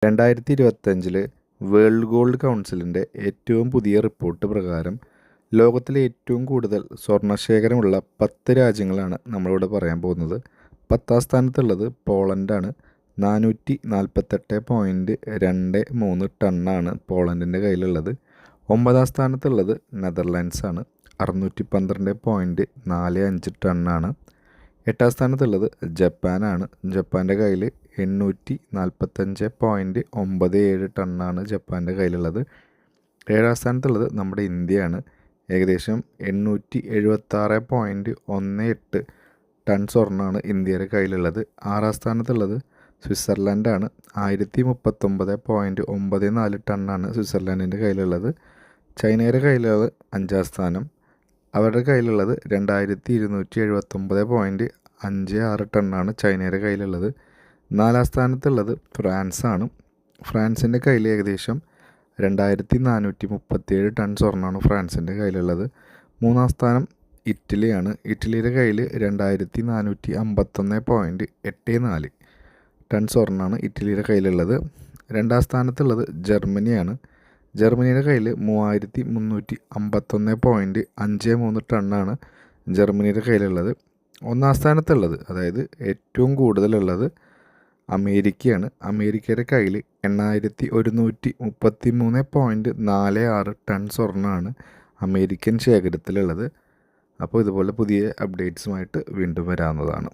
2025 world gold കൗൺസിലിൻ്റെ ഏറ്റവും പുതിയ റിപ്പോർട്ട് പ്രകാരം ലോകത്തിലെ ഏറ്റവും കൂടുതൽ സ്വർണ്ണശേഖരമുള്ള 10 രാജ്യങ്ങളാണ് നമ്മളിവിടെ പറയാൻ പോകുന്നത്. 10ാം സ്ഥാനത്തുള്ളത് പോളണ്ടാണ്. 448.23 ടണ്ണാണ് പോളണ്ടിൻ്റെ കയ്യിലുള്ളത്. 9ാം സ്ഥാനത്തുള്ളത് നെതർലാൻഡ്സാണ്. 612.45 ടണ്ണാണ്. 8ാം സ്ഥാനത്തുള്ളത് ജപ്പാനാണ്. ജപ്പാൻ്റെ കയ്യിൽ 845.97 ടണ്ണാണ് ജപ്പാൻ്റെ കയ്യിലുള്ളത്. 7ാം സ്ഥാനത്തുള്ളത് നമ്മുടെ ഇന്ത്യയാണ്. ഏകദേശം 876.18 ടൺ സ്വർണ്ണമാണ് ഇന്ത്യയുടെ കയ്യിലുള്ളത്. 6ാം സ്ഥാനത്തുള്ളത് സ്വിറ്റ്സർലൻഡാണ്. 1039.94 ടണ്ണാണ് സ്വിറ്റ്സർലൻഡിൻ്റെ കയ്യിലുള്ളത്. ചൈനയുടെ കയ്യിലുള്ളത് 5ാം സ്ഥാനം. അവരുടെ കയ്യിലുള്ളത് 2279.56 ടണ്ണാണ് ചൈനയുടെ കയ്യിലുള്ളത്. 4ാം സ്ഥാനത്തുള്ളത് ഫ്രാൻസാണ്. ഫ്രാൻസിൻ്റെ കയ്യിൽ ഏകദേശം 2437 ടൺ സ്വർണ്ണമാണ് ഫ്രാൻസിൻ്റെ കയ്യിലുള്ളത്. 3ാം സ്ഥാനം ഇറ്റലിയാണ്. ഇറ്റലിയുടെ കയ്യിൽ 2451.84 ടൺ സ്വർണ്ണമാണ് ഇറ്റലിയുടെ കയ്യിലുള്ളത്. 2ാം സ്ഥാനത്തുള്ളത് ജർമ്മനിയാണ്. ജർമ്മനിയുടെ കയ്യിൽ 3351.53 ടണ്ണാണ് ജർമ്മനിയുടെ കയ്യിലുള്ളത്. 1ാം സ്ഥാനത്തുള്ളത്, അതായത് ഏറ്റവും കൂടുതലുള്ളത് അമേരിക്കയാണ്. അമേരിക്കയുടെ കയ്യിൽ 8133.46 ടൺ സ്വർണ്ണമാണ് അമേരിക്കൻ ശേഖരത്തിലുള്ളത്. അപ്പോൾ ഇതുപോലെ പുതിയ അപ്ഡേറ്റ്സുമായിട്ട് വീണ്ടും വരാവുന്നതാണ്.